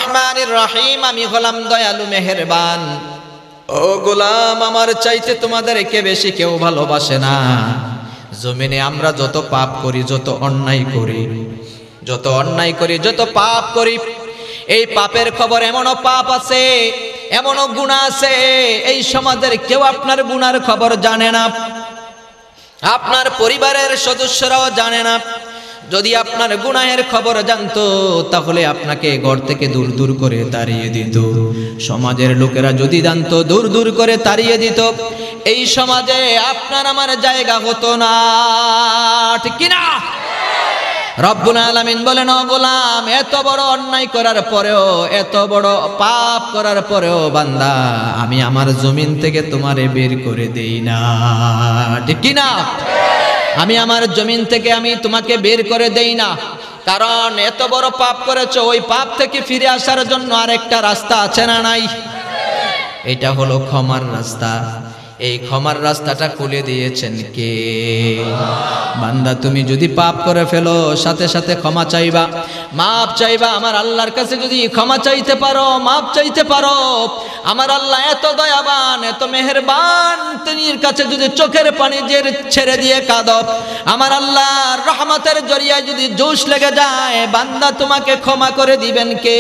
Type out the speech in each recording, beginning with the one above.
রহমানির রহিম, আমি হলাম দয়ালু মেহেরবান। ও গোলাম, আমার চাইতে তোমাদেরকে বেশি কেউ ভালোবাসে না। জমিনে আমরা যত পাপ করি, যত অন্যায় করি, যত পাপ করি, এই পাপের খবর, এমনও পাপ আছে, এমনও গুনাহ আছে, এই সমাজের কেউ আপনার গুনার খবর জানে না, আপনার পরিবারের সদস্যরাও জানে না। যদি আপনার গুনাহের খবর জানতো তাহলে আপনাকে ঘর থেকে দূর দূর করে তাড়িয়ে দিত। সমাজের লোকেরা যদি জানতো, দূর দূর করে তাড়িয়ে দিত, এই সমাজে আপনার আমার জায়গা হতো না, ঠিক কিনা? রব্বুল আলামিন বলেন, ও গোলাম, এত বড় অন্যায় করার পরেও, এত বড় পাপ করার পরেও বান্দা, আমি আমার জমিন থেকে তোমারে বের করে দেই না, ঠিক কিনা? আমি আমার জমিন থেকে আমি তোমাকে বের করে দেই না, কারণ এত বড় পাপ করেছো, ওই পাপ থেকে ফিরে আসার জন্য আরেকটা রাস্তা আছে না নাই? এটা হলো ক্ষমার রাস্তা। এই ক্ষমার রাস্তাটা খুলে দিয়েছেন কে? বান্দা, তুমি যদি পাপ করে ফেলো, সাথে সাথে ক্ষমা চাইবা, মাপ চাইবা। আমার আল্লাহর কাছে যদি ক্ষমা চাইতে পারো, মাপ চাইতে পারো, আমার আল্লাহ এত দয়াবান, এত মেহেরবান, তিনির কাছে যদি চোখের পানি ছেড়ে দিয়ে কাঁদো, আমার আল্লাহর রহমতের জরিয়ায় যদি জোশ লেগে যায়, বান্দা তোমাকে ক্ষমা করে দিবেন কে?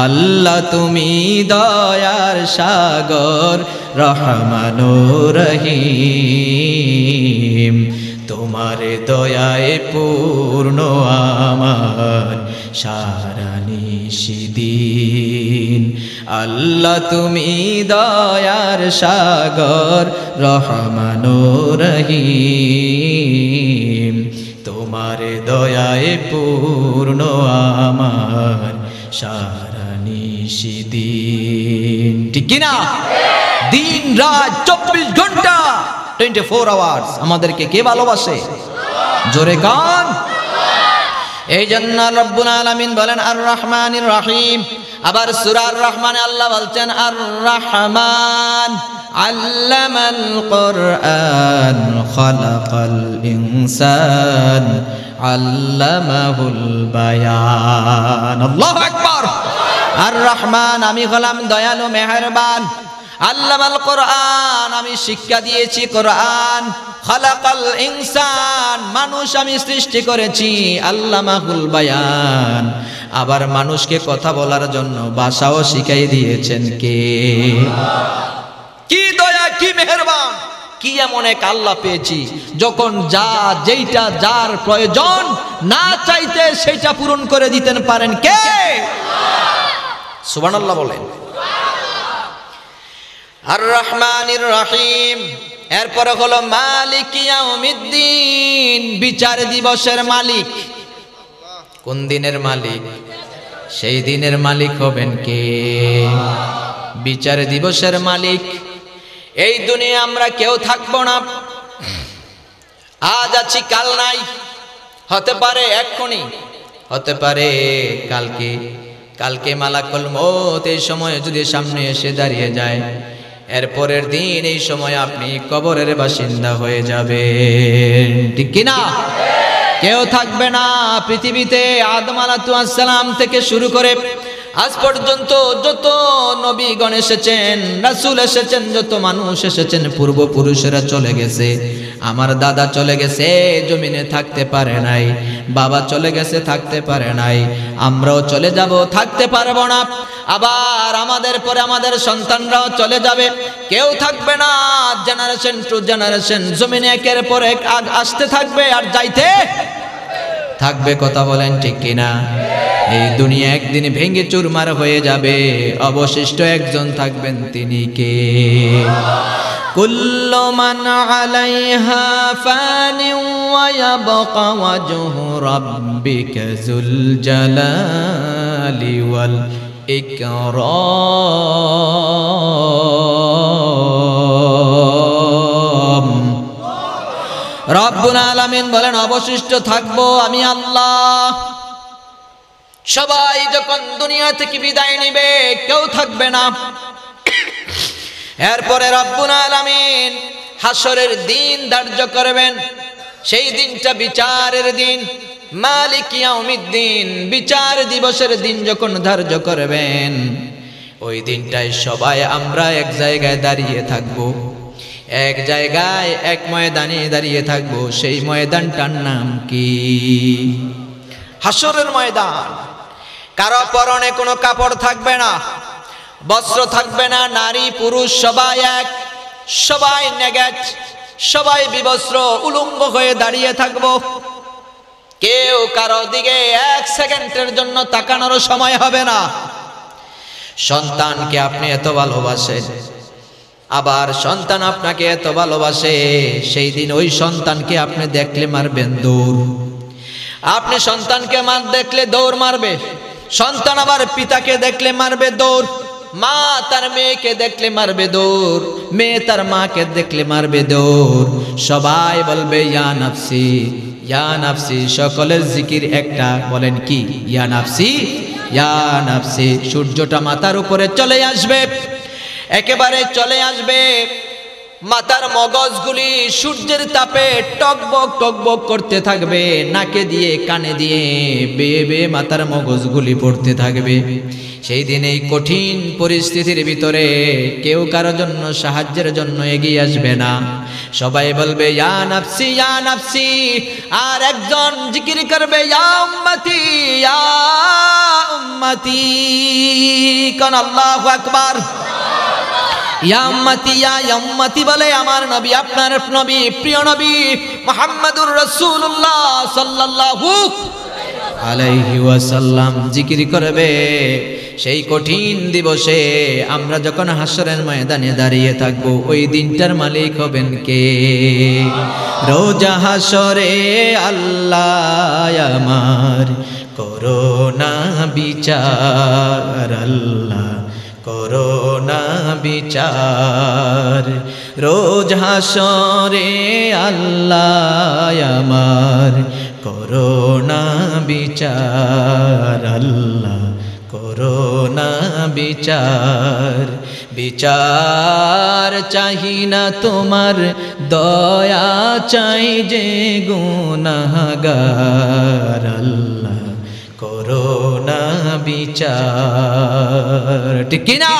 আল্লাহ, তুমি দয়ার সাগর, রহমানুর রহিম, তোমার দয়ায় পূর্ণ আমার সারা নিশিদিন। আল্লাহ, তুমি দয়ার সাগর, রহমানুর রহিম, তোমার দয়ায় পূর্ণ আমার সারা নিশিদিন, ঠিক কিনা? দিন রাত 24 ঘন্টা, 24 আওয়ার্স আমাদেরকে কে ভালোবাসে? জোরে গান। এই জন্য রব্বুল আলামিন বলেন আর রহমানির রহিম। আবার সূরা আর রহমানে আল্লাহ বলছেন আর রহমান আল্লামাল কুরআন খালাকাল ইনসান আল্লামাহুল বায়ান। আল্লাহু আকবার। আর রহমান, আমি হলাম দয়ালু মেহেরবান। আল্লামাল কোরআন, আমি শিক্ষা দিয়েছি কোরআন। খালাকাল ইনসান, মানুষ আমি সৃষ্টি করেছি। আল্লামাহুল বায়ান, আবার মানুষকে কথা বলার জন্য ভাষাও শিখাই দিয়েছেন কে? কি দয়া, কি মেহেরবান, কি এমন এক আল্লাহ পেয়েছি, যখন যেইটা যার প্রয়োজন, না চাইতে সেটা পূরণ করে দিতেন পারেন কে? সুবহানাল্লাহ বলেন। আর রহমানির রহিম, এরপরে হলো মালিক ইয়াউমিদ্দিন, বিচার দিবসের মালিক। কোন দিনের মালিক? সেই দিনের মালিক হবেন কে? বিচার দিবসের মালিক। এই দুনিয়া আমরা কেউ থাকবো না। আজ আছি, কাল নাই। হতে পারে এক্ষুনি, হতে পারে কালকে মালাকুল মউত এই সময় যদি সামনে এসে দাঁড়িয়ে যায়, এরপরের দিন এই সময় আপনি কবরের বাসিন্দা হয়ে যাবেন, ঠিক কিনা? কেউ থাকবে না পৃথিবীতে। আদম আলাইহিস সালাম থেকে শুরু করে আজ পর্যন্ত যত নবীগণ এসেছেন, রাসূল এসেছেন, যত মানুষ এসেছেন, পূর্বপুরুষেরা চলে গেছে। আমার দাদা চলে গেছে, জমিনে থাকতে পারে নাই। বাবা চলে গেছে, থাকতে পারে নাই। আমরাও চলে যাব, থাকতে পারবো না। আবার আমাদের পরে আমাদের সন্তানরাও চলে যাবে, কেউ থাকবে না। জেনারেশন টু জেনারেশন জমিনে একের পর এক আসতে থাকবে আর যাইতে থাকবে। কথা বলেন ঠিক কিনা? এই দুনিয়া একদিন ভেঙে চুরমার হয়ে যাবে, অবশিষ্ট একজন থাকবেন, তিনি কে? কুল্লু মান আলাইহা ফানি ওয়া ইয়াবকা ওয়াজহু রাব্বিকা যুল জালালি ওয়াল ইকরাম। রব্বুল আলামিন বলেন, অবশিষ্ট থাকবো আমি আল্লাহ। সবাই যখন দুনিয়া থেকে বিদায় নিবে, কেউ থাকবে না। এরপরে রব্বুল আলামিন হাসরের দিন ধার্য করবেন। সেই দিনটা বিচারের দিন। মালিক ইয়াউমিদ্দিন, বিচার দিবসের দিন যখন ধার্য করবেন, ওই দিনটায় সবাই আমরা এক জায়গায় দাঁড়িয়ে থাকব, এক জায়গায় এক ময়দানে দাঁড়িয়ে থাকব। সেই ময়দানটার নাম কি? হাসরের ময়দান। কারো পরনে কোনো কাপড় থাকবে না, বস্ত্র থাকবে না, নারী পুরুষ সবাই এক, সবাই নেগেট, সবাই বিবস্ত্র উলঙ্গ হয়ে দাঁড়িয়ে থাকব। কেউ কারো দিকে এক সেকেন্ডের জন্য তাকানোর সময় হবে না। সন্তানকে আপনি এত ভালোবাসেন, আবার সন্তান আপনাকে এত ভালোবাসে, সেই দিন ওই সন্তানকে আপনি দেখলে মারবেন দৌড়। আপনি সন্তানকে দেখলে দৌড় মারবে, সন্তান আবার পিতাকে দেখলে মারবে দৌড়, মা তার মেয়েকে দেখলে মারবে দৌড়, মেয়ে তার মাকে দেখলে মারবে দৌড়। সবাই বলবে ইয়া নাফসি ইয়া নাফসি। সকলের জিকির একটা, বলেন কি? ইয়া নাফসি ইয়া নাফসি। সূর্যটা মাথার উপরে চলে আসবে, একেবারে চলে আসবে। মাথার মগজগুলি সূর্যের তাপে টকবক টকবক করতে থাকবে, নাকে দিয়ে কানে দিয়ে বেয়ে বেয়ে মাথার মগজগুলি পড়তে থাকবে। সেই দিন এই কঠিন পরিস্থিতির ভিতরে কেউ কারো জন্য সাহায্যের জন্য এগিয়ে আসবে না। সবাই বলবে ইয়া নাফসি ইয়া নাফসি, আর একজন জিকির করবে ইয়া উম্মতি ইয়া উম্মতি। কোন আল্লাহু আকবার। ইয়া উম্মতি ইয়া উম্মতি বলে আমার নবী, আপনার নবী, প্রিয় নবী মুহাম্মদুর রাসূলুল্লাহ সাল্লাল্লাহু আলাইহি ওয়াসাল্লাম জিকির করবে। সেই কঠিন দিবসে আমরা যখন হাসরের ময়দানে দাঁড়িয়ে থাকবো, ওই দিনটার মালিক হবেন কে? রোজা হাসরে আল্লাহ আমার করোনা বিচার, আল্লাহ করোনা বিচার। রোজ হাসরে আল্লাহ আমার করোনা বিচার, আল্লাহ করোনা বিচার। বিচার চাহি না তোমার, দয়া চাই যে গুনাহগার, আল্লাহ করোনা বিচার। ঠিক কি না?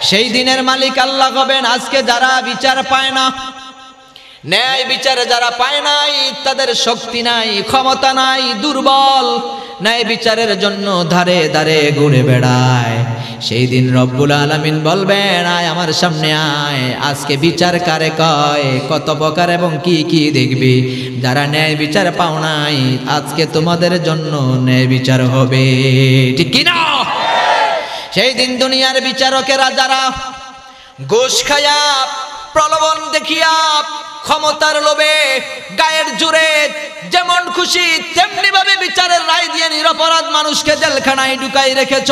সেই দিনের মালিক আল্লাহ হবেন। আজকে যারা বিচার পায় না, ন্যায় বিচারে যারা পায় নাই, তাদের শক্তি নাই, ক্ষমতা নাই, দুর্বল, ন্যায় বিচারের জন্য ধারে ধারে ঘুরে বেড়ায়। সেই দিন রব্বুল আলামিন বলবেন আয় আমার সামনে আয়, আজকে বিচার কারে কয়, কত প্রকার এবং কি কি দেখবি। যারা ন্যায় বিচার পাও নাই, আজকে তোমাদের জন্য ন্যায় বিচার হবে। ঠিক কি না? সেই দিন দুনিয়ার বিচারকেরা যারা ঘুষ খায়া, প্রলোভন দেখিয়া, ক্ষমতার লোভে, গায়ের জোরে যেমন খুশি তেমনি ভাবে বিচারের রায় দিয়ে নিরপরাধ মানুষকে জেলখানায় ঢুকাই রেখেছ,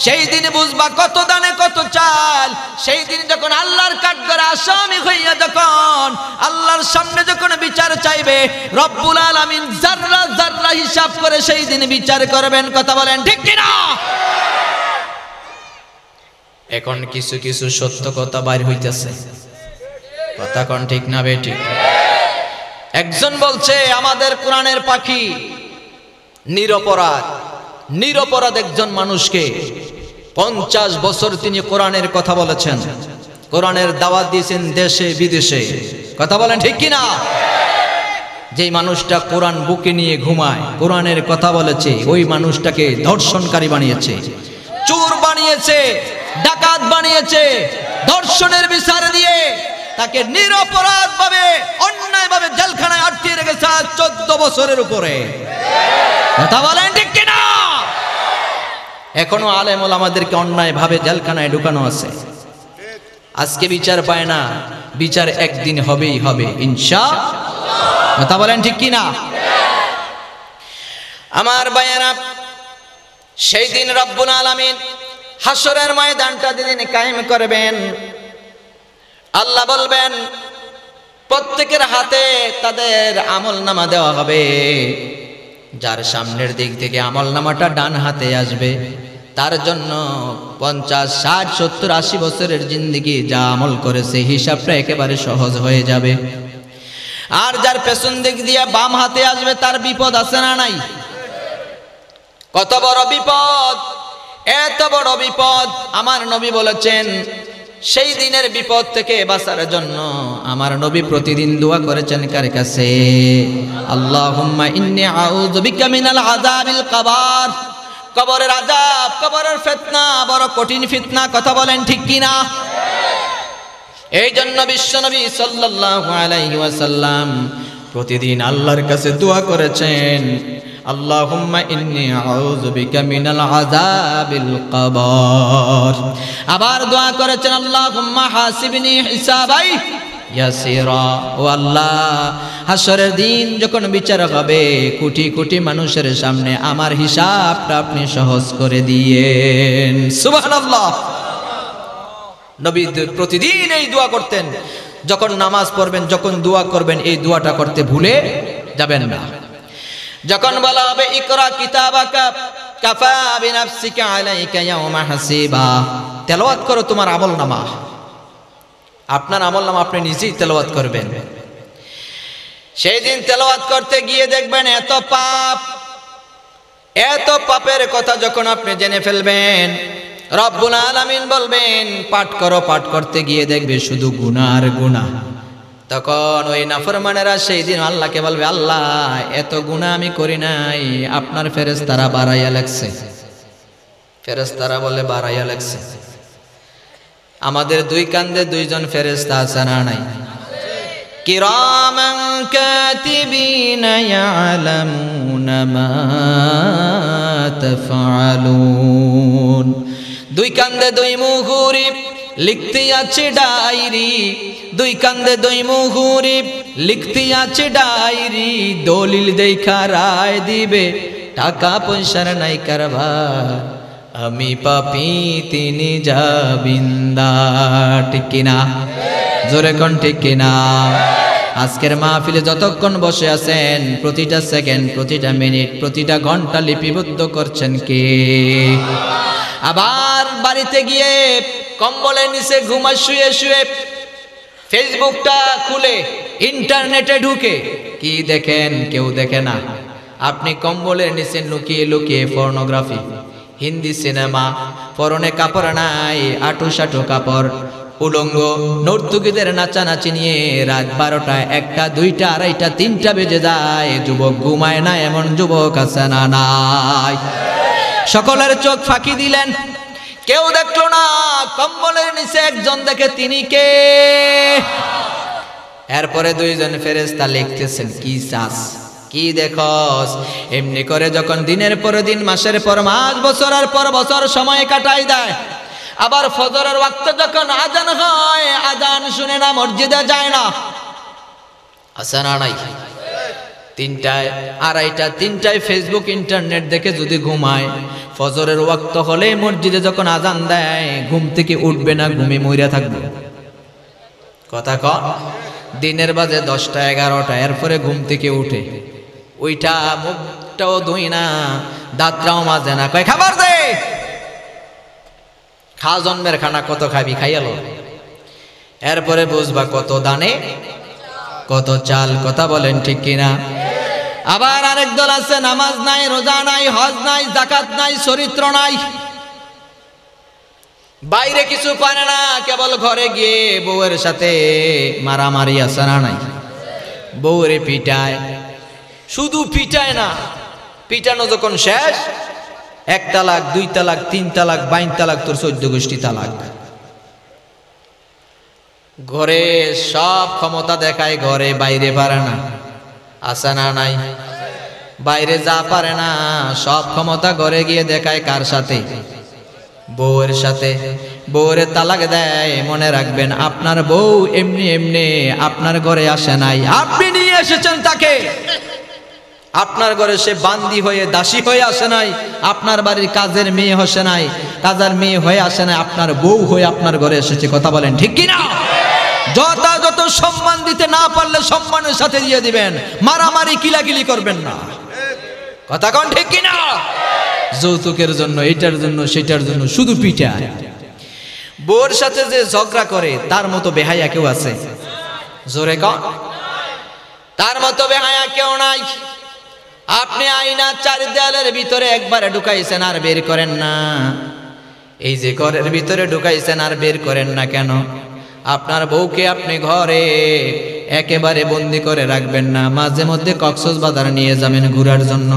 সেই দিন বুঝবা কত দানে কত চাল। সেই দিন যখন আল্লাহর কাঠগড়া আসামি হইয়া যখন আল্লাহর সামনে যখন বিচার চাইবে, রব্বুল আলামিন জাররা জাররা হিসাব করে সেই দিন বিচার করবেন। কথা বলেন ঠিক কিনা? এখন কিছু কিছু সত্য কথা বাইর হইতেছে, কথা কোন ঠিক না বেটি? একজন বলছে আমাদের কোরআনের পাখি নিরপরাধ, নিরপরাধ একজন মানুষকে 50 বছর তিনি কোরআনের কথা বলেছেন, কোরআনের দাওয়াত দিয়েছেন দেশে বিদেশে। কথা বলেন ঠিক কিনা? যেই মানুষটা কোরআন বুকে নিয়ে ঘুমায়, কোরআনের কথা বলেছে, ওই মানুষটাকে ধর্ষণকারী বানিয়েছে, চোর বানিয়েছে, ডাকাত বানিয়েছে, ধর্ষণের বিচার দিয়ে তাকে নিরপরাধ ভাবে অন্যায় ভাবে জেলখানায় আটকিয়ে রেখেছে 14 বছরের উপরে। কথা বলেন ঠিক কিনা? এখনো আলেম ওলামাদেরকে অন্যায় ভাবে জেলখানায় ঢুকানো আছে। আজকে বিচার পায় না, বিচার একদিন হবেই হবে ইনশাআল্লাহ। কথা বলেন ঠিক কিনা? আমার ভাইয়েরা, সেই দিন রব্বুল আলামিন হাসরের ময়দানটা যেদিন কায়েম করবেন, আল্লাহ বলবেন প্রত্যেকের হাতে তাদের আমলনামা দেওয়া হবে। যার সামনের দিক থেকে আমলনামাটা ডান হাতে আসবে, তার জন্য 50, 60, 70, 80 বছরের জিন্দেগি যা আমল করেছে হিসাবটা একেবারে সহজ হয়ে যাবে। আর যার পেছন দিক দিয়ে বাম হাতে আসবে তার বিপদ আছে না নাই? কত বড় বিপদ, এত বড় বিপদ। আমার নবী বলেছেন সেই দিনের বিপদ থেকে বাঁচার জন্য আমার নবী প্রতিদিন দোয়া করেছেন কার কাছে? আল্লাহুম্মা ইন্নী আউযু বিকা মিনাল আযাবিল কবর। কবরের আযাব, কবরের ফিতনা বড় কঠিন ফিতনা, কথা বলেন ঠিক কিনা? এই জন্য বিশ্বনবী সাল্লাল্লাহু আলাইহি ওয়াসাল্লাম প্রতিদিন আল্লাহর কাছে দোয়া করেছেন, আল্লাহুম্মা ইন্নী আউযু বিকা মিনাল আযাবিল কবর। আবার দোয়া করেছেন, আল্লাহুম্মা হাসিবনি হিসাবাই ইয়াসিরা। ও আল্লাহ, হাসরের দিন যখন বিচার হবে কোটি কোটি মানুষের সামনে আমার হিসাবটা আপনি সহজ করে দিয়েন। সুবহানাল্লাহ। নবী প্রতিদিন এই দোয়া করতেন। যখন নামাজ পড়বেন, যখন দোয়া করবেন, এই দোয়াটা করতে ভুলে যাবেন না। যখন বলা হবে ইকরা কিতাবাকা কাফা বিনাফসিকা আলাইকা ইয়াওমা হাসিবা, তেলাওয়াত করো তোমার আমলনামা। আপনার আমলনামা আপনি নিজেই তেলাওয়াত করবেন। সেই দিন তেলাওয়াত করতে গিয়ে দেখবেন এত পাপ, এত পাপের কথা যখন আপনি জেনে ফেলবেন, রব্বুল আলামিন বলবেন পাঠ করো। পাঠ করতে গিয়ে দেখবে শুধু গুনাহ আর গুনাহ। তখন ওই নাফরমানেরা সেই দিন আল্লাহকে বলবে, আল্লাহ এত গুনাহ আমি করি নাই, আপনার ফেরেশতারা বাড়াইয়া লাগছে। ফেরেশতারা বলে বাড়াইয়া লাগছে। আমাদের দুই কান্দে দুইজন ফেরেশতা আছে না নাই? কিরামান কাতিবিনা ইয়ালামুনা মা তাফআলুন। দুই কান্দে দুই মুহুরি লিখতে আছে ডায়েরি, দুই কান্দে দুই মুহুরি লিখতে আছে ডায়েরি। দলিল দেখা রায় দিবে, টাকা পয়সার নাই কারবার, আমি পাপী তিনি জাবিন্দার। ঠিক কিনা? জোরে কোন ঠিক কিনা? আজকের মাহফিলে যতক্ষণ বসে আছেন প্রতিটা সেকেন্ড, প্রতিটা মিনিট, প্রতিটা ঘন্টা লিপিবদ্ধ করছেন কে? আবার বাড়িতে গিয়ে কম্বলের নিচে ঘুমায় শুয়ে শুয়ে ফেসবুকটা খুলে ইন্টারনেটে ঢুকে কি দেখেন? কেউ দেখে না। আপনি কম্বলের নিচে লুকিয়ে লুকিয়ে পর্নোগ্রাফি, হিন্দি সিনেমা, পরনে কাপড় নাই, আটু সাটু কাপড়, উলঙ্গ নর্তকীদের নাচানাচি নিয়ে রাত 12টা, 1টা, 2টা, 2:30, 3টা বেজে যায়, যুবক ঘুমায় না এমন যুবক আছে না নাই? সকলের চোখ ফাঁকি দিলেন, কেউ দেখলো না। কম্বলের নিচে একজন দেখে, তিনি কে? এরপরে দুইজন ফেরেশতা লিখতেছেন, কি চাস, কি দেখস? এমনি করে যখন দিনের পর দিন, মাসের পর মাস, বছরের পর বছর সময় কাটাই দেয়, আবার ফজরের ওয়াক্ত যখন আজান হয়, আজান শুনে না, মসজিদে যায় না, আছে না নাই? 3টায়, 2:30, 3টায় ফেসবুক ইন্টারনেট দেখে যদি ঘুমায়, ফজরের ওয়াক্ত হলে মসজিদে যখন আজান দেয় ঘুম থেকে উঠবে না, ঘুমে মইরা থাকবে। কথা কন? দিনের বাজে 10টা, 11টা, এরপরে ঘুম থেকে উঠে, ওইটা মুখটাও ধুই না, দাঁতটাও মাজে না, কয় খাবার দে। খা জন্মের খানা, কত খাবি, খাইয়ালো। এরপরে বুঝবা কত দানে কত চাল। কথা বলেন ঠিক কিনা? আবার আরেক দল আছে, নামাজ নাই, রোজা নাই, হজ নাই, যাকাত নাই, চরিত্র নাই, বাইরে কিছু পারে না, কেবল ঘরে গিয়ে বউয়ের সাথে মারামারি, আছে না নাই? বউরে পিটায়, শুধু পিটায় না, পিটানো যখন শেষ, 1 তালাক, 2 তালাক, 3 তালাক, 22 তালাক, তোর 14 গোষ্ঠী তালাক। ঘরে সব ক্ষমতা দেখায়, ঘরে বাইরে পারে না, আছে না নাই? বাইরে যা পারে না সব ক্ষমতা ঘরে গিয়ে দেখায়, কার সাথে? বউয়ের সাথে। বউরে তালাক দেয়। মনে রাখবেন, আপনার বউ এমনি এমনি আপনার ঘরে আসে নাই, আপনি নিয়ে এসেছেন তাকে। আপনার ঘরে সে বান্দি হয়ে, দাসী হয়ে আসে নাই, আপনার বাড়ির কাজের মেয়ে হসে নাই, কাজের মেয়ে হয়ে আসে নাই, আপনার বউ হয়ে আপনার ঘরে এসেছে। কথা বলেন ঠিক কিনা? যথাযথ সম্মান দিতে না পারলে সম্মানের সাথে দিয়ে দিবেন, মারামারি কিলাকিলি করবেন না। কথা কোন ঠিক কিনা? যৌতুকের জন্য, এটার জন্য, সেটার জন্য শুধু পিটায়। বউর সাথে যে ঝগড়া করে তার মতো বেহায়া কেউ আছে? জোরে কন। তার মতো বেহায়া কেউ নাই। আপনি আয়না চার দেয়ালের ভিতরে একবারে ঢুকাইছেন আর বের করেন না। এই যে ঘরের ভিতরে ঢুকাইছেন আর বের করেন না কেন? আপনার বউকে আপনি ঘরে একেবারে বন্দি করে রাখবেন না, মাঝে মধ্যে কক্সবাজার নিয়ে যাবেন ঘোরার জন্য।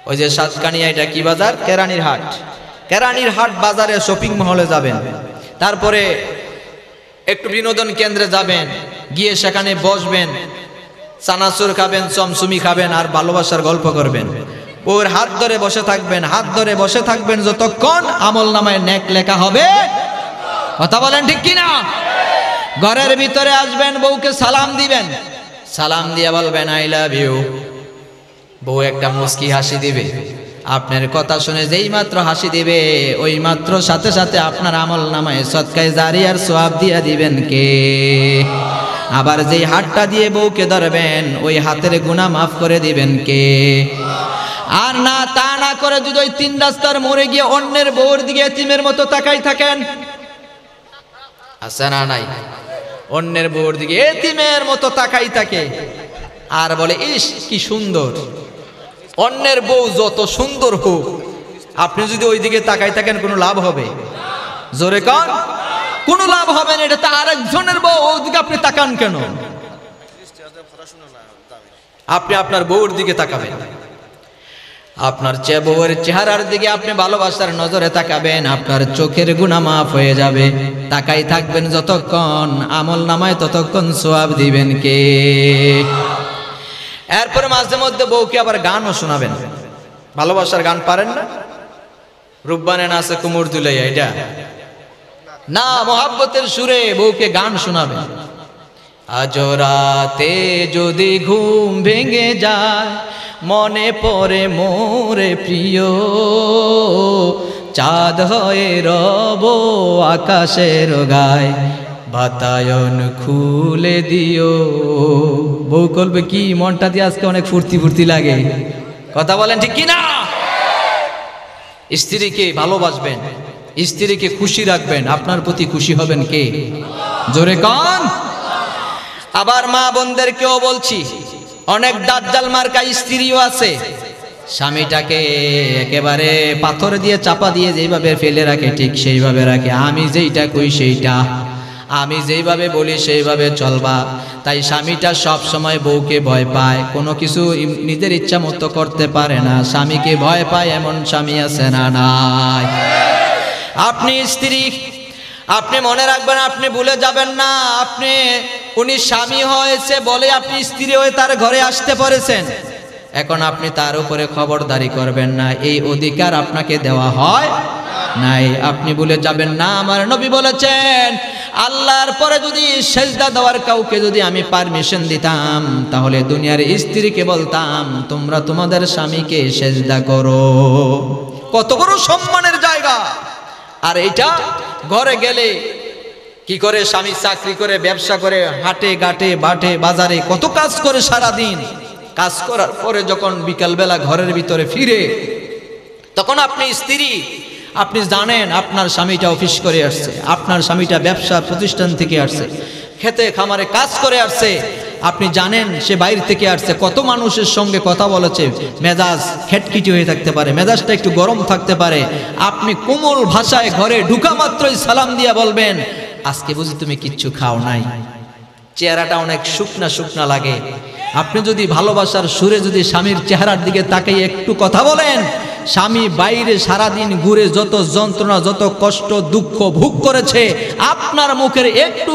ওই যে সাতকানিয়া, এটা কি বাজার? কেরানীর হাট। কেরানীর হাট বাজারে শপিং মহলে যাবেন, তারপরে একটু বিনোদন কেন্দ্রে যাবেন, গিয়ে সেখানে বসবেন, চানাচুর খাবেন, চমচুমি খাবেন আর ভালোবাসার গল্প করবেন। ওর হাত ধরে বসে থাকবেন, হাত ধরে বসে থাকবেন যতক্ষণ আমল নামায় নেক লেখা হবে। কথা বলেন ঠিক কিনা? ঘরের ভিতরে আসবেন, বউকে সালাম দিবেন, সালাম দিয়ে বলবেন আই লাভ ইউ। বউ একটা মুস্কি হাসি দিবে, আপনার কথা শুনে যেই মাত্র হাসি দিবে ওই মাত্র সাথে সাথে আপনার আমল নামায় সদকায়ে জারিয়ার সওয়াব দিয়া দিবেন কে? আবার যেই হাতটা দিয়ে বউকে ধরবেন ওই হাতের গুনাহ মাফ করে দিবেন কে? আর না, তা না করে যদি ওই তিন রাস্তার মোড়ে গিয়ে অন্যের বউর দিকে এতিমের মতো তাকাই থাকেন, আছে না নাই? অন্যের বউর দিকে এতিমের মতো তাকাই থাকে আর বলে ইস কি সুন্দর। অন্যের বউ যত সুন্দর হোক, আপনি যদি ওই দিকে তাকাই থাকেন কোনো লাভ হবে? জোরে কন, কোনো লাভ হবে না। এটা তো আরেকজনের বউ, ওই দিকে আপনি তাকান কেন? আপনি আপনার বউর দিকে তাকাবেন, আপনার বউয়ের চেহারার দিকে আপনি ভালোবাসার নজরে তাকাবেন, আপনার চোখের গুনাহ মাফ হয়ে যাবে। তাকাই থাকবেন যতক্ষণ, আমল নামায় ততক্ষণ সওয়াব দিবেন কে? এরপরে মাঝে মধ্যে বউকে আবার গানও শোনাবেন। ভালোবাসার গান পারেন না? রূপবানে নাচে কুমুর দুলাইয়া, এটা না, মোহাব্বতের সুরে বউকে গান শোনাবেন। আজ রাতে যদি ঘুম ভেঙে যায়, মনে পড়ে মোরে প্রিয়, চাঁদ হয়ে রব আকাশের গায়, বাতায়ন খুলে দিও। বউ বলবে কি মনটা দিয়ে আজকে অনেক ফুর্তি ফুর্তি লাগে। কথা বলেন ঠিক কিনা? স্ত্রীকে ভালোবাসবেন, স্ত্রীকে খুশি রাখবেন, আপনার প্রতি খুশি হবেন কে? জোরে কন। আবার মা বোনদেরকেও বলছি, অনেক দাজ্জাল মার্কা স্ত্রীও আছে, স্বামীটাকে একেবারে পাথর দিয়ে চাপা দিয়ে যেইভাবে ফেলে রাখে ঠিক সেইভাবে রাখে। আমি যেইটা কই সেইটা, আমি যেইভাবে বলি সেইভাবে চলবা। তাই স্বামীটা সব সময় বউকে ভয় পায়, কোনো কিছু নিজের ইচ্ছা মতো করতে পারে না, স্বামীকে ভয় পায়, এমন স্বামী আছে না নাই? আপনি স্ত্রী, আপনি মনে রাখবেন, আপনি ভুলে যাবেন না, আপনি উনি স্বামী হয়েছে বলে আপনি স্ত্রী হয়ে তার ঘরে আসতে পেরেছেন। এখন আপনি তার উপরে খবরদারি করবেন না, এই অধিকার আপনাকে দেওয়া হয় নাই। আপনি ভুলে যাবেন না, আমার নবী বলেছেন আল্লাহর পরে যদি সেজদা দেওয়ার কাউকে যদি আমি পারমিশন দিতাম, তাহলে দুনিয়ার স্ত্রীকে বলতাম তোমরা তোমাদের স্বামীকে সেজদা করো। কত বড় সম্মানের জায়গা! আর এটা ঘরে গেলে কি করে, স্বামী চাকরি করে, ব্যবসা করে, হাটে ঘাটে বাটে বাজারে কত কাজ করে সারা দিন, কাজ করার পরে যখন বিকালবেলা ঘরের ভিতরে ফিরে, তখন আপনি স্ত্রী, আপনি জানেন আপনার স্বামীটা অফিস করে আসছে, আপনার স্বামীটা ব্যবসা প্রতিষ্ঠান থেকে আসছে, খেতে খামারে কাজ করে আসছে, আপনি জানেন সে বাইরে থেকে আসছে, কত মানুষের সঙ্গে কথা বলেছে, মেজাজ খেটকিটি হয়ে থাকতে পারে, মেজাজটা একটু গরম থাকতে পারে। আপনি কোমল ভাষায় ঘরে ঢুকা মাত্রই সালাম দিয়া বলবেন আজকে বুঝি তুমি কিচ্ছু খাও নাই। চেহারাটা অনেক শুকনা শুকনা লাগে। আপনি যদি ভালোবাসার সুরে যদি স্বামীর চেহারার দিকে তাকিয়ে একটু কথা বলেন, স্বামী বাইরে সারাদিন ঘুরে যত যন্ত্রণা যত কষ্ট দুঃখ ভোগ করেছে, আপনার মুখের একটু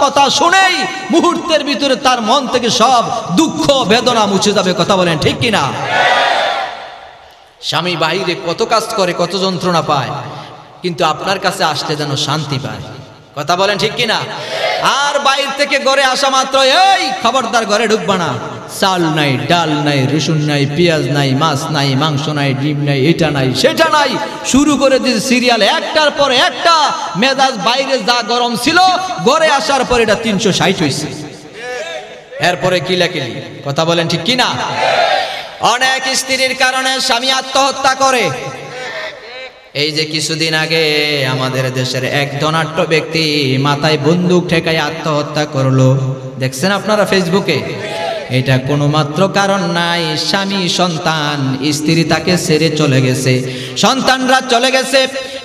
কথা শুনেই মুহূর্তের ভিতরে তার মন থেকে সব দুঃখ বেদনা মুছে যাবে। কথা বলেন ঠিক কিনা? স্বামী বাইরে কত কাজ করে, কত যন্ত্রণা পায়, কিন্তু আপনার কাছে আসলে যেন শান্তি পায়। কথা বলেন ঠিক কিনা? আর বাইরে থেকে ঘরে আসা মাত্র এই খবরদার ঘরে ঢুকবা না, চাল নাই, ডাল নাই, রসুন নাই, পেঁয়াজ নাই, মাছ নাই, মাংস নাই, ডিম নাই, এটা নাই সেটা নাই, শুরু করে দিয়েছে সিরিয়াল একটার পর একটা। মেজাজ বাইরে যা গরম ছিল ঘরে আসার পর এটা 360 হয়েছে। এরপরে কিলাকিলি। কথা বলেন ঠিক কিনা? অনেক স্ত্রীর কারণে স্বামী আত্মহত্যা করে। এই যে কিছুদিন আগে আমাদের দেশের এক ধনাঢ্য ব্যক্তি মাথায় বন্দুক ঠেকায় আত্মহত্যা করলো। দেখছেন আপনারা ফেসবুকে? এটা কোনো মাত্র কারণ নাই। স্বামী, সন্তান, স্ত্রী তাকে ছেড়ে চলে গেছে, সন্তানরা চলে গেছে,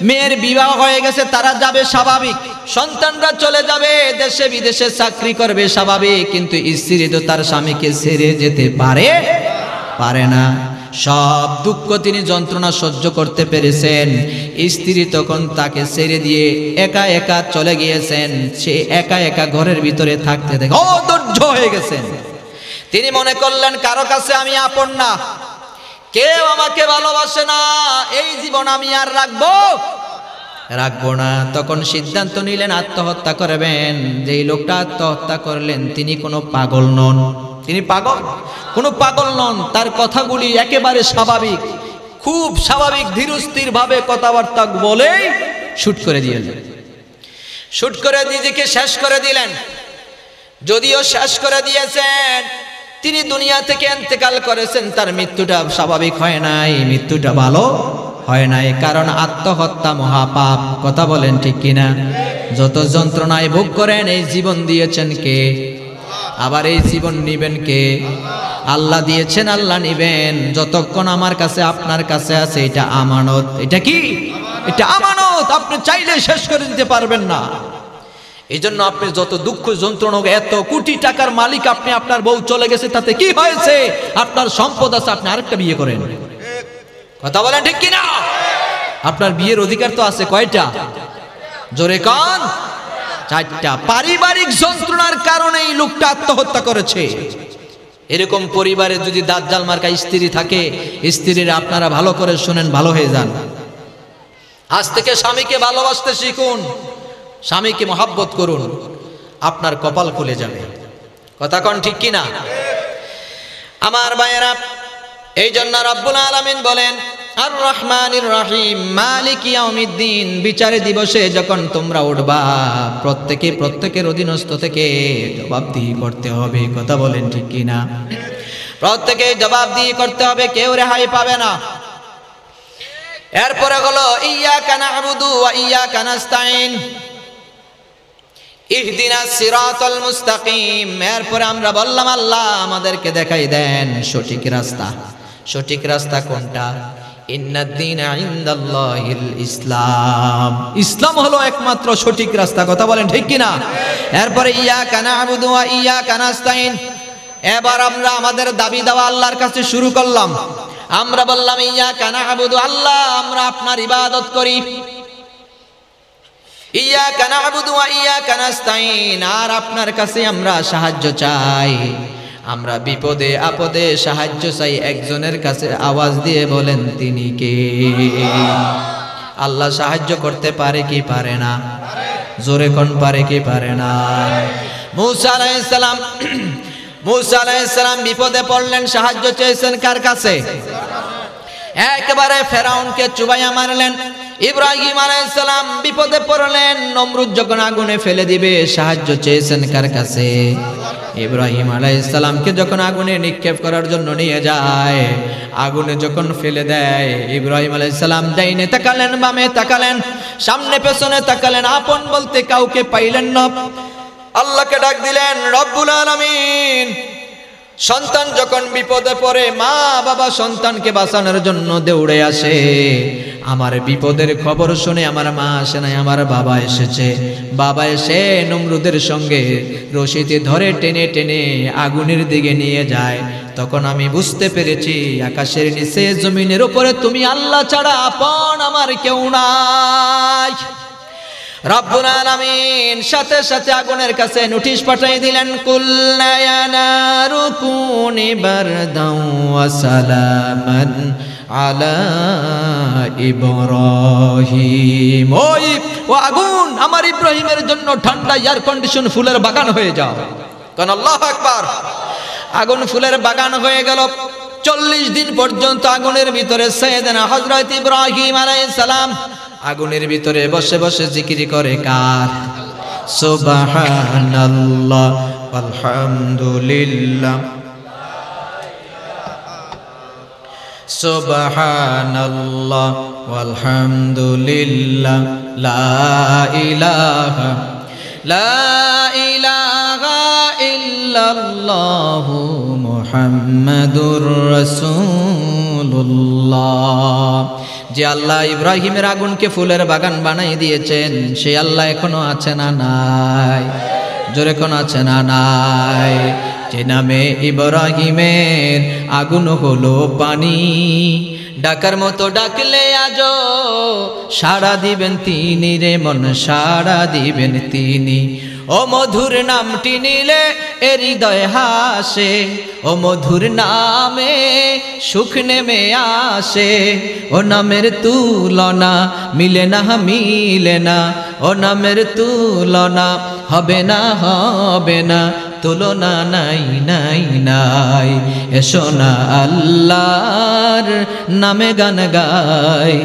মেয়ের বিবাহ হয়ে গেছে, তারা যাবে স্বাভাবিক, সন্তানরা চলে যাবে দেশে বিদেশে চাকরি করবে স্বাভাবিক, কিন্তু স্ত্রী তো তার স্বামীকে ছেড়ে যেতে পারে না। সব দুঃখ তিনি যন্ত্রণা সহ্য করতে পেরেছেন, স্ত্রী তখন তাকে ছেড়ে দিয়ে একা একা চলে গিয়েছেন। সে একা একা ঘরের ভিতরে থাকতে থাকে অধৈর্য হয়ে গেছেন। তিনি মনে করলেন কারো কাছে আমি আপন না, কেউ আমাকে ভালোবাসে না, এই জীবন আমি আর রাখবো না। তখন সিদ্ধান্ত নিলেন আত্মহত্যা করবেন। যেই লোকটা আত্মহত্যা করলেন তিনি কোনো পাগল নন, তিনি কোনো পাগল নন। তার কথাগুলি একেবারে স্বাভাবিক, খুব স্বাভাবিক, ধীরস্থির ভাবে কথাবার্তা বলেই শুট করে নিজেকে শেষ করে দিলেন। যদিও শেষ করে দিয়েছেন, তিনি দুনিয়া থেকে ইন্তেকাল করেছেন, তার মৃত্যুটা স্বাভাবিক হয় নাই, মৃত্যুটা ভালো হয় নাই, কারণ আত্মহত্যা মহাপাপ। কথা বলেন ঠিক কিনা? যত যন্ত্রণায় ভোগ করেন, এই জীবন দিয়েছেন কে? আবার এই জীবন নিবেন কে? আল্লাহ দিয়েছেন, আল্লাহ নিবেন। যতক্ষণ আমার কাছে আপনার কাছে আছে, এটা আমানত। এটা কি? এটা আমানত। আপনি চাইলে শেষ করে দিতে পারবেন না। এই জন্য আপনি যত দুঃখ যন্ত্রণা, এত কোটি টাকার মালিক আপনি, আপনার বউ চলে গেছে, তাতে কি হয়েছে? আপনার সম্পদ আছে, আপনি আরেকটা বিয়ে করেন। কথা বলেন ঠিক কিনা? আপনার বিয়ের অধিকার তো আছে কয়টা? জোরে কান। 4টা। পারিবারিক যন্ত্রণার কারণে এই লোকটা আত্মহত্যা করেছে। এরকম পরিবারে যদি দাজ্জাল মার্কা স্ত্রী থাকে, স্ত্রীরা আপনারা ভালো করে শুনেন, ভালো হয়ে যান। আজ থেকে স্বামীকে ভালোবাসতে শিখুন, স্বামীকে মহব্বত করুন, আপনার কপাল খুলে যাবে। কথা কোন ঠিক কিনা? আমার ভাইয়েরা, এই জন্য রব্বুল আলামিন বলেন আর রহমানির রহিম মালিক ইয়াউমিদ্দিন। বিচারে দিবসে যখন তোমরা উঠবা, প্রত্যেকের অধীনস্থ থেকে জবাবদিহি করতে হবে। কথা বলেন ঠিক কিনা? প্রত্যেকে জবাবদিহি করতে হবে, কেউ রেহাই পাবে না। এরপরে হলো ইয়্যাকা না'বুদু ওয়া ইয়্যাকা নাস্তাইন, ইহদিনাস সিরাতাল মুস্তাকিম। এরপরে আমরা বললাম আল্লাহ আমাদেরকে দেখাই দেন সঠিক রাস্তা। সঠিক রাস্তা কোনটা? ইন্নাদ-দীনা ইনদাল্লাহিল ইসলাম। ইসলাম হলো একমাত্র সঠিক রাস্তা। কথা বলেন ঠিক কিনা? এরপরে ইয়্যাকা না'বুদু ওয়া ইয়্যাকা নাস্তাইন। এবার আমরা আমাদের দাবি দেওয়া আল্লাহর কাছে শুরু করলাম। আমরা বললাম ইয়্যাকা না'বুদু, আল্লাহ আমরা আপনার ইবাদত করি। ইয়্যাকা না'বুদু ওয়া ইয়্যাকা নাস্তাইন, আর আপনার কাছে আমরা সাহায্য চাই। আমরা বিপদে আপদে সাহায্য চাই। একজনের কাছে আওয়াজ দিয়ে বলেন তিনি কে? আল্লাহ সাহায্য করতে পারে কি পারে না? জোরে কোন পারে কি পারে না? মুসা আলাইহিস সালাম বিপদে পড়লেন, সাহায্য চেয়েছেন কার কাছে? একেবারে ফেরাউনকে চুবাইয়া মারলেন। ইব্রাহিম আলাইহিস সালাম বিপদে পড়লেন, নমরুদ যখন আগুনে ফেলে দিবে, সাহায্য চেয়েছেন কার কাছে? ইব্রাহিম আলাইহিস সালামকে যখন আগুনে নিক্ষেপ করার জন্য নিয়ে যায়, আগুনে যখন ফেলে দেয়, ইব্রাহিম আলাইহিস সালাম ডাইনে তাকালেন, বামে তাকালেন, সামনে পেছনে তাকালেন, আপন বলতে কাউকে পাইলেন না। আল্লাহকে ডাক দিলেন, রব্বুল আলামিন। সন্তান যখন বিপদে পড়ে, মা বাবা সন্তানকে বাঁচানোর জন্য দৌড়ে আসে। আমার বিপদের খবর শুনে আমার মা আসে নাই, আমার বাবা এসেছে। বাবা এসে নমরুদের সঙ্গে রশিতে ধরে টেনে টেনে আগুনের দিকে নিয়ে যায়। তখন আমি বুঝতে পেরেছি আকাশের নিচে জমিনের উপরে তুমি আল্লাহ ছাড়া আপন আমার কেউ নাই। রব্বুল আলামিন সাথে সাথে আগুনের কাছে নোটিশ পাঠিয়ে দিলেন, কুল্লা ইয়া নারু কুনি বারদাও ওয়া সালামান আলা ইব্রাহিম। ও আগুন, আমার ইব্রাহিমের জন্য ঠান্ডা এয়ার কন্ডিশন ফুলের বাগান হয়ে যাও। কারণ আল্লাহু আকবার। আগুন ফুলের বাগান হয়ে গেল। 40 দিন পর্যন্ত আগুনের ভিতরে সাইয়েদনা হযরত ইব্রাহিম আলাইহিস সালাম আগুনের ভিতরে বসে বসে জিকির করে কার? সুবহানাল্লাহ আলহামদুলিল্লাহ, সুবহানাল্লাহ আলহামদুলিল্লাহ, লা ইলাহা ইল্লাল্লাহ। ইল্লাল্লাহু মুহাম্মাদুর রাসূলুল্লাহ। যে আল্লাহ ইব্রাহিমের আগুনকে ফুলের বাগান বানাই দিয়েছেন, সেই আল্লাহ এখনো আছে না নাই? জোরে কোন আছে না নাই? যে নামে ইব্রাহিমের আগুন হলো পানি, ডাকার মতো ডাকলে আজো সাড়া দিবেন তিনি রে মন, সাড়া দিবেন তিনি। ও মধুর নামটি নিলে এ হৃদয় হাসে, ও মধুর নামে সুখ নেমে আসে। ও নামের তুলনা মিলে না, মিলে না, ও নামের তুলনা হবে না, হবে না, তুলনা নাই নাই নাই। এসো না আল্লাহর নামে গান গাই,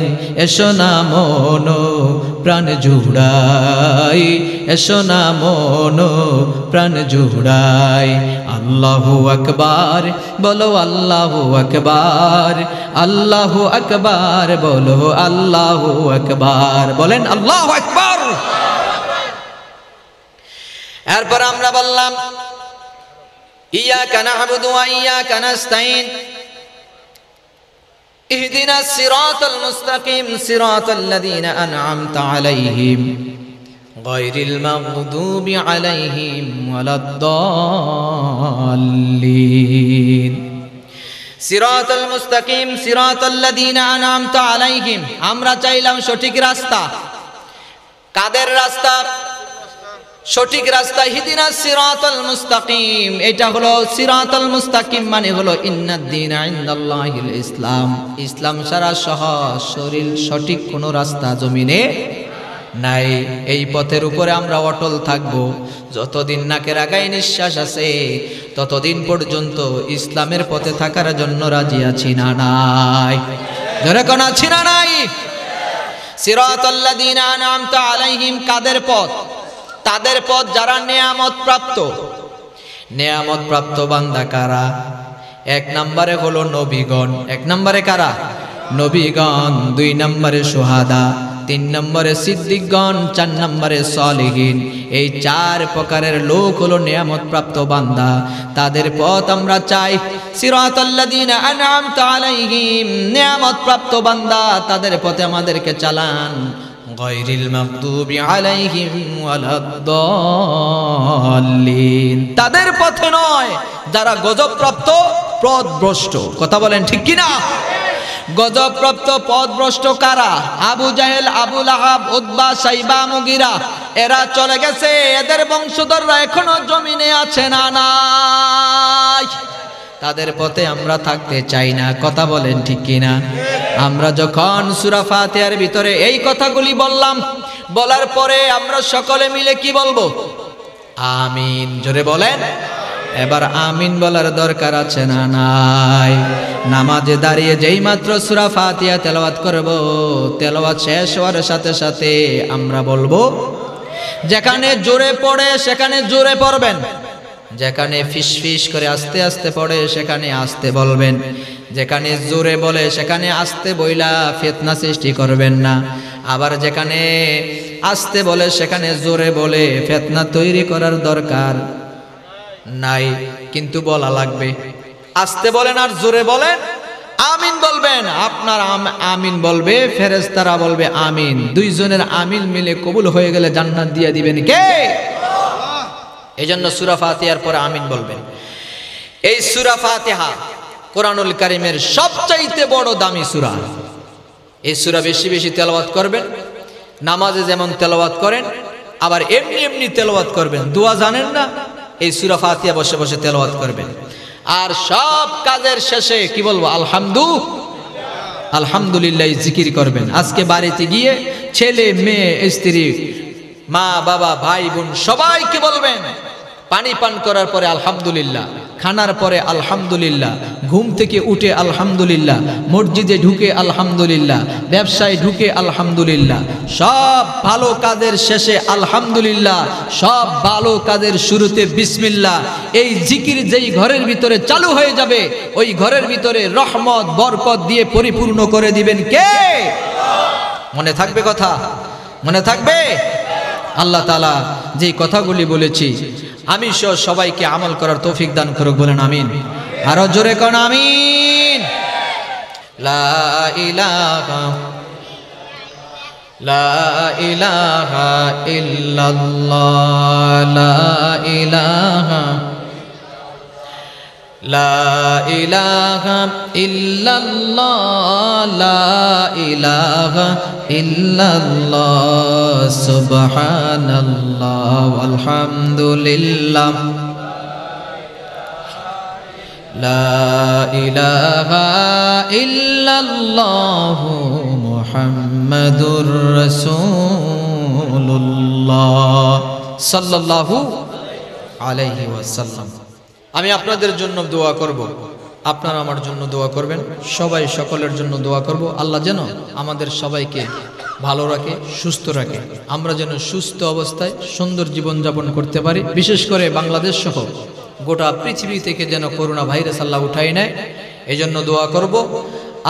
এসো না মন প্রাণ জুড়াই, এসো না মন প্রাণ জুড়াই। আল্লাহু আকবার বলো, আল্লাহু আকবার, আল্লাহু আকবার বলো, আল্লাহু আকবার। বলেন আল্লাহু আকবার। এরপর আমরা বললাম ইয়াকা না'বুদু ওয়া ইয়াকা নাস্তাইন, ইহদিনাস সিরাতাল মুস্তাকিম সিরাতাল লাযীনা আন'আমতা আলাইহিম গায়রিল মাগদুবি আলাইহিম ওয়ালাদ-দাল্লিন। সিরাতাল মুস্তাকিম সিরাতাল লাযীনা আন'আমতা আলাইহিম, আমরা চাইলাম সঠিক রাস্তা। কাদের রাস্তা? সঠিক রাস্তা। ইহদিনাস সিরাতাল মুস্তাকিম, এটা হলো সিরাতাল মুস্তাকিম মানে হলো ইন্নাদ-দীনা ইনদাল্লাহিল ইসলাম। ইসলাম ছাড়া সহজ সরল সঠিক কোনো রাস্তা জমিনে নাই। এই পথের উপরে আমরা অটল থাকব। যতদিন নাকের আগায় নিঃশ্বাস আছে ততদিন পর্যন্ত ইসলামের পথে থাকার জন্য রাজি আছি না নাই? জোরে কোন আছি না নাই? সিরাতাল লাযীনা আন'আমতা আলাইহিম, কাদের পথ? তাদের পথ যারা নেয়ামত প্রাপ্ত। নেয়ামত প্রাপ্ত বান্দা কারা? এক নম্বরে হলো নবীগণ। এক নম্বরে কারা? নবীগণ। দুই নম্বরে শুহাদা, তিন নম্বরে সিদ্দিকগণ, চার নম্বরে সালেহীন। এই চার প্রকারের লোক হলো নিয়ামত প্রাপ্ত বান্দা। তাদের পথ আমরা চাই। সিরাতাল লাযীনা আন'আমতা আলাইহিম, নিয়ামত প্রাপ্ত বান্দা, তাদের পথে আমাদেরকে চালান। গায়রিল মাগদুবি আলাইহিম ওয়ালাদ-দাল্লিন, তাদের পথে নয় যারা গজবপ্রাপ্ত পথভ্রষ্ট। কথা বলেন ঠিক কিনা? গজবপ্রাপ্ত পথভ্রষ্ট কারা? আবু জাহেল, আবু লাহাব, উতবা, সাইবা, মুগিরা, এরা চলে গেছে। এদের বংশধররা এখনো জমিনে আছে না নাই? তাদের পথে আমরা থাকতে চাই না। কথা বলেন ঠিক কিনা? আমরা যখন সূরা ফাতিহার ভিতরে এই কথাগুলি বললাম, বলার পরে আমরা সকলে মিলে কি বলবো? আমিন। জোরে বলেন। এবার আমিন বলার দরকার আছে না নাই? নামাজে দাঁড়িয়ে যেই মাত্র সূরা ফাতিহা তেলাওয়াত করব, তেলাওয়াত শেষ হওয়ার সাথে সাথে আমরা বলবো। যেখানে জোরে পড়ে সেখানে জোরে পড়বেন, যেখানে ফিসফিস করে আস্তে আস্তে পড়ে সেখানে আস্তে বলবেন, যেখানে জোরে বলে সেখানে আস্তে বইলা ফিতনা সৃষ্টি করবেন না। আবার যেখানে আস্তে বলে সেখানে জোরে বলে ফিতনা তৈরি করার দরকার নাই, কিন্তু বলা লাগবে। আস্তে বলেন আর জোরে বলেন, আমিন বলবেন। আপনার আমিন বলবে, ফেরেশতারা বলবে আমিন। দুইজনের আমিন মিলে কবুল হয়ে গেলে জান্নাত দিয়ে দিবেন কে? এজন্য সূরা ফাতিহার পরে আমিন বলবেন। এই সূরা ফাতিহা কোরআনুল কারীমের সবচাইতে বড় দামি সূরা। এই সূরা বেশি বেশি তেলাওয়াত করবেন। নামাজে যেমন তেলাওয়াত করেন, আবার এমনি এমনি তেলাওয়াত করবেন। দোয়া জানেন না? এই সূরা ফাতিহা বসে বসে তেলাওয়াত করবেন। আর সব কাজের শেষে কি বলবো? আলহামদুলিল্লাহ জিকির করবেন। আজকে বাড়িতে গিয়ে ছেলে, মেয়ে, স্ত্রী, মা, বাবা, ভাই, বোন সবাইকে বলবেন পানি পান করার পরে আলহামদুলিল্লাহ, খানার পরে আলহামদুলিল্লাহ, ঘুম থেকে উঠে আলহামদুলিল্লাহ, মসজিদে ঢুকে আলহামদুলিল্লাহ, ব্যবসায় ঢুকে আলহামদুলিল্লাহ, সব ভালো কাজের শেষে আলহামদুলিল্লাহ, সব ভালো কাজের শুরুতে বিসমিল্লাহ। এই জিকির যেই ঘরের ভিতরে চালু হয়ে যাবে, ওই ঘরের ভিতরে রহমত বরকত দিয়ে পরিপূর্ণ করে দিবেন কে? মনে থাকবে কথা? মনে থাকবে? আল্লাহ তাআলা যে কথাগুলি বলেছি আমি সহ সবাইকে আমল করার তৌফিক দান করুক, বলেন আমিন। আরো জোরে কোন আমিন। লা ইলাহা লা ইলাহা ইল্লাল্লাহ লা ইলাহা লা ইলাহা ইল্লাল্লাহ লা ইলাহা ইল্লাল্লাহ সুবহানাল্লাহ আলহামদুলিল্লাহ লা ইলাহা ইল্লাল্লাহ মুহাম্মাদুর রাসূলুল্লাহ সাল্লাল্লাহু আলাইহি ওয়াসাল্লাম। আমি আপনাদের জন্য দোয়া করব, আপনারা আমার জন্য দোয়া করবেন, সবাই সকলের জন্য দোয়া করব। আল্লাহ যেন আমাদের সবাইকে ভালো রাখে, সুস্থ রাখে, আমরা যেন সুস্থ অবস্থায় সুন্দর জীবনযাপন করতে পারি। বিশেষ করে বাংলাদেশ সহ গোটা পৃথিবী থেকে যেন করোনা ভাইরাস আল্লাহ উঠাই নেয়, এই জন্য দোয়া করব।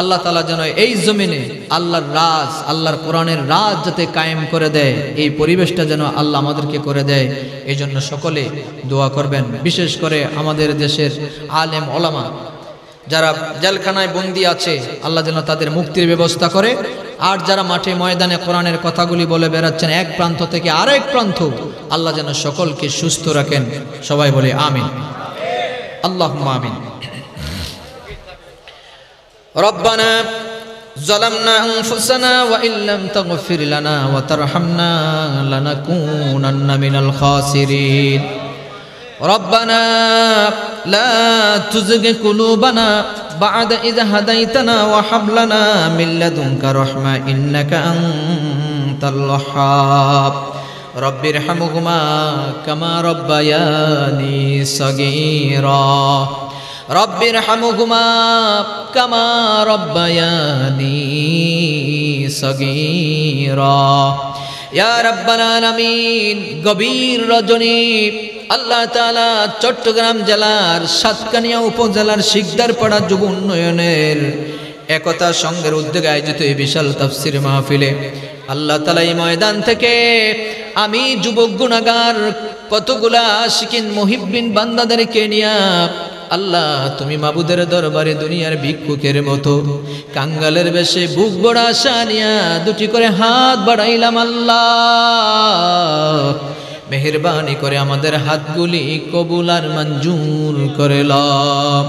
আল্লাহ তাআলা যেন এই জমিনে আল্লাহর রাজ, আল্লাহর কোরআনের রাজ যাতে কায়েম করে দেয়, এই পরিবেশটা যেন আল্লাহ আমাদেরকে করে দেয়, এই জন্য সকলে দোয়া করবেন। বিশেষ করে আমাদের দেশের আলেম ওলামা যারা জেলখানায় বন্দী আছে, আল্লাহ যেন তাদের মুক্তির ব্যবস্থা করে। আর যারা মাঠে ময়দানে কোরআনের কথাগুলি বলে বেড়াচ্ছেন এক প্রান্ত থেকে আরেক প্রান্ত, আল্লাহ যেন সকলকে সুস্থ রাখেন। সবাই বলে আমিন, আল্লাহুম্মা আমিন। রব্বানা যালামনা আনফুসানা ওয়া ইল্লাম তাগফির লানা ওয়া তারহামনা লানাকুনান্না মিনাল খাসিরিন। রব্বানা লা তুযিগ কুলুবানা বা'দা ইয হাদাইতানা ওয়া হাব লানা মিন লাদুনকা রাহমা ইন্নাকা আনতাল ওয়াহ্হাব। রব্বিরহামহুমা কামা রাব্বায়ানি সাগীরা। রব্বিরহামহুমা কামা রাব্বায়ানি সাগীরা। ইয়া রাব্বাল আলামিন, গভীর রজনী আল্লাহ তাআলা চট্টগ্রাম জেলার সাতকানিয়া উপজেলার শিকদারপাড়া যুব উন্নয়নের একতা সংঘের উদ্যোগে আয়োজিত এই বিশাল তাফসীর মাহফিলে আল্লাহ তাআলা এই ময়দান থেকে আমি যুবক গুনাহগার কতগুলা আশিকিন মুহিব্বিন বান্দাদেরকে নিয়া আল্লাহ তুমি মাবুদের দরবারে দুনিয়ার ভিক্ষুকের মতো কাঙ্গালের বেশে বুক বড় আশা নিয়া দুটি করে হাত বাড়াইলাম। আল্লাহ মেহেরবানি করে আমাদের হাতগুলি কবুল আর মঞ্জুর করে লও।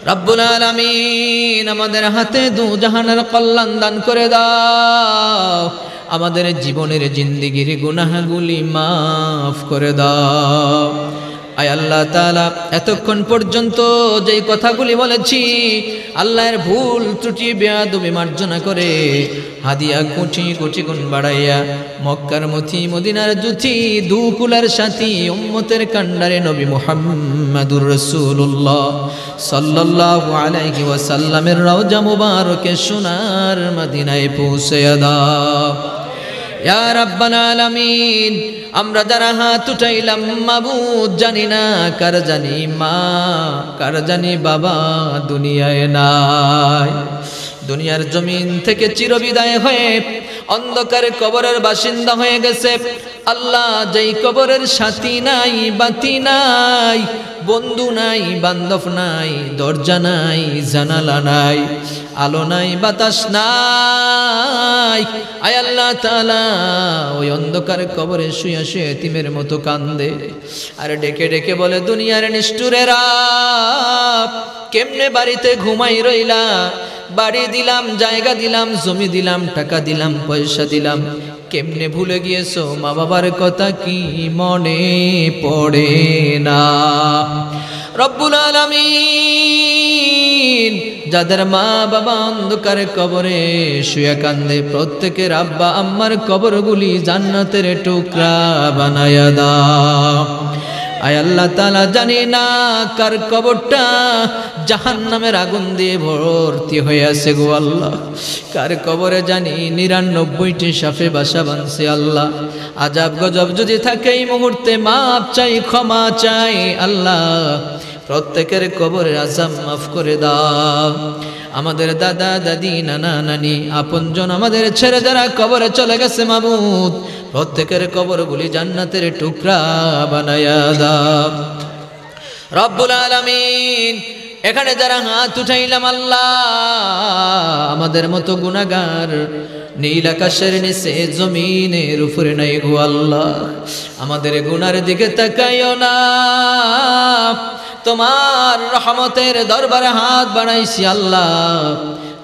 রব্বুল আলামিন, আমাদের হাতে দু জাহানের কল্যাণ দান করে দাও, আমাদের জীবনের জিন্দেগির গুনাহগুলি মাফ করে দাও। আয় আল্লাহ তাআলা, এতক্ষণ পর্যন্ত যেই কথাগুলি বলেছি আল্লাহর ভুল ত্রুটি বেয়াদবি মার্জনা করে হাদিয়া কোটি কোটি গুণ বাড়াইয়া মক্কার মতি মদিনার জুতি দুকুলার সাথী উম্মতের কান্ডারে নবী মুহাম্মাদুর রাসূলুল্লাহ সাল্লাল্লাহু আলাইহি ওয়াসাল্লামের রওজা মুবারকে সোনার মদিনায় পৌঁছে দাও। ইয়া রাব্বাল আলামিন, আমরা যারা হাত উঠাইলাম মাবুদ জানি না কার জানি মা কার জানি বাবা দুনিয়ায় নাই। দুনিয়ার জমিন থেকে চিরবিদায় হয়ে অন্ধকার কবরের বাসিন্দা হয়ে গেছে। আল্লাহ, যেই কবরের সাথী নাই, বাতি নাই, বন্ধু নাই, বান্ধব নাই, দরজা নাই, জানালা নাই, আলো নাই, বাতাস নাই। আয় আল্লাহ তাআলা, ওই অন্ধকার কবরে শুয়ে শুয়ে এতিমের মতো কান্দে আর ডেকে ডেকে বলে, দুনিয়ার নিষ্ঠুরেরা কেমনে বাড়িতে ঘুমাই রইলা? বাড়ি দিলাম, জায়গা দিলাম, জমি দিলাম, টাকা দিলাম, পয়সা দিলাম, কেমনে ভুলে গিয়েছো মা বাবার কথা কি মনে পড়ে না? রব্বুল আলামিন, যাদের মা বাবা অন্ধকারে কবরে শুয়ে কান্দে প্রত্যেকের আব্বা আম্মার কবরগুলি জান্নাতের টুকরা বানায়া দাও। আয় আল্লাহ তাআলা, জানি না কার কবরটা জাহান্নামের আগুন দিয়ে ভর্তি হয়ে আছে গো আল্লাহ। কার কবরে জানি ৯৯টি সাপে বাসা বাঁধছে। আল্লাহ, আজাব গজব যদি থাকে এই মুহূর্তে মাপ চাই, ক্ষমা চাই। আল্লাহ, প্রত্যেকের কবরের আযাব মাফ করে দাও। আমাদের দাদা দাদি নানা নানি আপনজন আমাদের ছেড়ে যারা কবরে চলে গেছে মাবুদ, প্রত্যেকের কবরগুলি জান্নাতের টুকরা বানায়া দাও রব্বুল আলামিন। এখানে যারা হাত উঠাইলাম আল্লাহ, আমাদের মতো গুনাহগার নীল আকাশের নিচে জমিনের উপরে নাই গো আল্লাহ, আমাদের গুনার দিকে তাকাইও না। তোমার রহমতের দরবারে হাত বাড়াইছি আল্লাহ,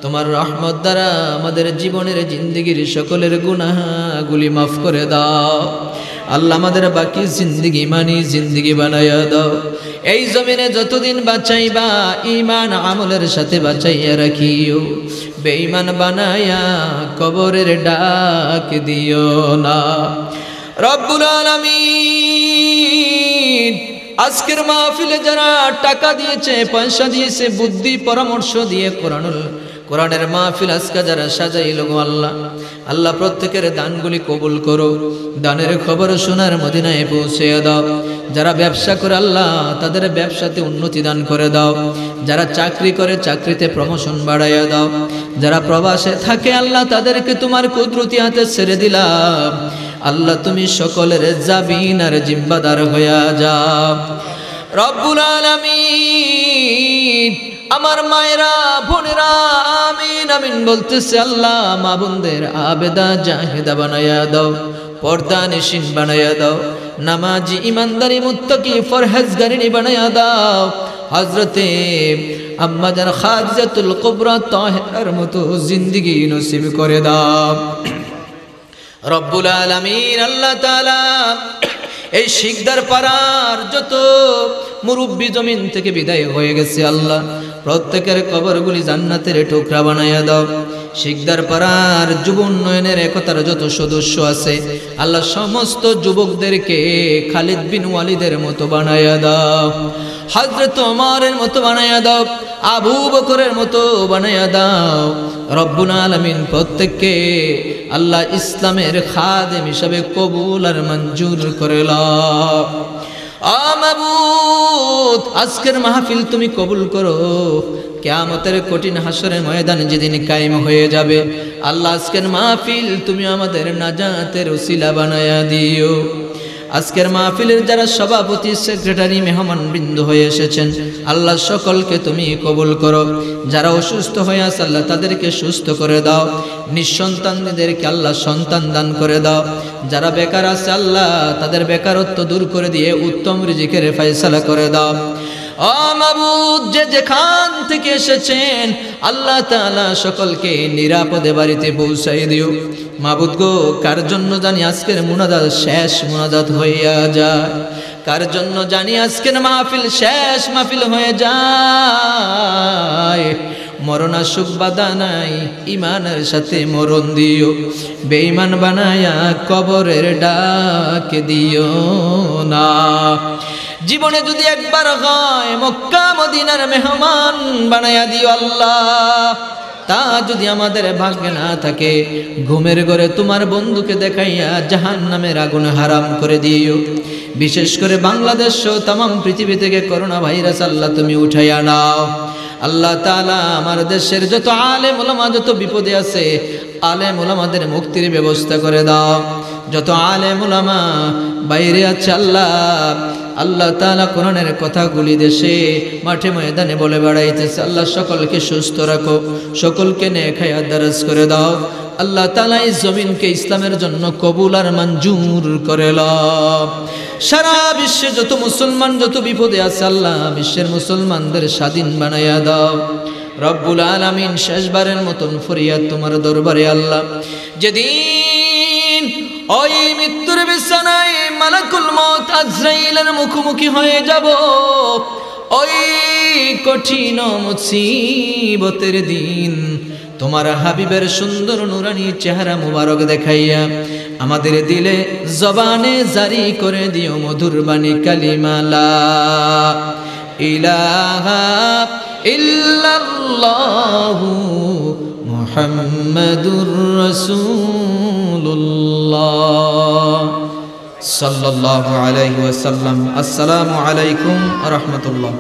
তোমার রহমত দ্বারা আমাদের জীবনের জিন্দেগির সকলের গুনাহগুলি মাফ করে দাও আল্লাহ। আমাদের বাকি জিন্দেগি মানি জিন্দেগি বানাইয়া দাও। এই জমিনে যতদিন বাঁচাইবা ঈমান আমলের সাথে বাঁচাইয়া রাখিও, বেঈমান বানায়া কবরের ডাক দিও না রব্বুল আলামিন। আজকের মাহফিলে যারা টাকা দিয়েছে, পয়সা দিয়েছে, বুদ্ধি পরামর্শ দিয়ে কোরআনের মাহফিল আজকে যারা সাজাইল গো আল্লাহ, আল্লাহ প্রত্যেকের দানগুলি কবুল করো। দানের খবর সোনার মদিনায় পৌঁছে দাও। যারা ব্যবসা করে আল্লাহ তাদের ব্যবসাতে উন্নতি দান করে দাও। যারা চাকরি করে চাকরিতে প্রমোশন বাড়াইয়া দাও। যারা প্রবাসে থাকে আল্লাহ তাদেরকে তোমার কুদরতি হাতে ছেড়ে দিলাম আল্লাহ, তুমি সকলের জাবিন আর জিম্বাদার হইয়া যাও রব্বুল আলামিন। আমার মায়েরা বোনেরা আমিন আমিন বলতেছে আল্লাহ, মা বোনদের আবেদা জাহেদা বানাইয়া দাও, পর্দা নিশিন বানাইয়া দাও, নামাজি ইমানদারি মুত্তাকি ফরহেজগারিনী বানাইয়া দাও। হযরতে আম্মা জান খাদিজাতুল কুবরা তাহেরার মতো জিন্দেগি নসিব করে দাও রব্বুল আলামিন। আল্লাহ তাআলা এই শিকদার পাড়ার যত মুরব্বী জমিন থেকে বিদায় হয়ে গেছে আল্লাহ, প্রত্যেকের কবরগুলি জান্নাতের টুকরা বানাইয়া দাও। শিকদার পাড়ার যুব উন্নয়নের একতার যত সদস্য আছে আল্লাহ, সমস্ত যুবকদেরকে খালিদ বিন ওয়ালিদের মতো বানাইয়া দাও, হযরত ওমরের মতো বানাইয়া দাও, আবু বকরের মতো বানাইয়া দাও রব্বুল আলামিন। প্রত্যেককে আল্লাহ ইসলামের খাদেম হিসাবে কবুল আর মঞ্জুর করে লাও। মাবুদ আজকের মাহফিল তুমি কবুল করো, কিয়ামতের কঠিন হাসরের ময়দানে যেদিন কায়েম হয়ে যাবে আল্লাহ, আজকের মাহফিল তুমি আমাদের নাজাতের ওসিলা বানায়া দিও। আজকের মাহফিলের যারা সভাপতি সেক্রেটারি মেহমান বৃন্দ হয়ে এসেছেন আল্লাহ, সকলকে তুমি কবুল করো। যারা অসুস্থ হয়ে আছে আল্লাহ তাদেরকে সুস্থ করে দাও, নিঃসন্তানদেরকে আল্লাহ সন্তান দান করে দাও। যারা বেকার আছে আল্লাহ তাদের বেকারত্ব দূর করে দিয়ে উত্তম রিজিকের ফয়সালা করে দাও। মাবুদ যে যেখান থেকে এসেছেন আল্লাহ তাআলা সকলকে নিরাপদে বাড়িতে পৌঁছাই দিও। মাবুদ গো, কার জন্য জানি আজকের মুনাজাত শেষ মুনাজাত হইয়া যায়, কার জন্য জানি আজকের মাহফিল শেষ মাহফিল হয়ে যায়, মরণাসুখ বাধা নাই, ইমানের সাথে মরণ দিও, বেঈমান বানায়া কবরের ডাক দিও না। জীবনে যদি একবার হয় মক্কা মদিনার মেহমান বানায়া দিও আল্লাহ, তা যদি আমাদের ভাগ্যে না থাকে ঘুমের ঘরে তোমার বন্ধুকে দেখাইয়া জাহান্নামের আগুন হারাম করে দিও। বিশেষ করে বাংলাদেশ সহ তামাম পৃথিবী থেকে করোনা ভাইরাস আল্লাহ তুমি উঠাইয়া নাও। আল্লাহ তাআলা আমার দেশের যত আলেম ওলামা যত বিপদে আছে আলেম ওলামাদের মুক্তির ব্যবস্থা করে দাও। যত আলেম ওলামা বাইরে আছে আল্লাহ, আল্লাহ তাআলা কোরআনের কথাগুলি দেশে মাঠে ময়দানে বলে বেড়াইতেছে আল্লাহ, সকলকে সুস্থ রাখো, সকলকে নেক হায়াত দারাজ করে দাও। আল্লাহ তাআলা এই জমিনকে ইসলামের জন্য কবুল আর মঞ্জুর করে নাও। সারা বিশ্বে যত মুসলমান যত বিপদে আছে আল্লাহ, বিশ্বের মুসলমানদের স্বাধীন বানাইয়া দাও রব্বুল আলামিন। শেষবারের মতন ফরিয়াদ তোমার দরবারে আল্লাহ, যেদিন ওই মৃত্যুর বিছানায় মালাকুল মউত আজরাইলের মুখোমুখি হয়ে যাব, ওই কঠিন মুসিবতের দিন তোমার হাবিবের সুন্দর নুরানি চেহারা মুবারক দেখাইয়া আমাদের দিলে জবানে জারি করে দিও মধুর বাণী কালিমা লা ইলাহা ইল্লাল্লাহু মুহাম্মাদুর রাসূলুল্লাহ সাল্লাল্লাহু আলাইহি ওয়াসাল্লাম। আসসালামু আলাইকুম ওয়া রাহমাতুল্লাহ।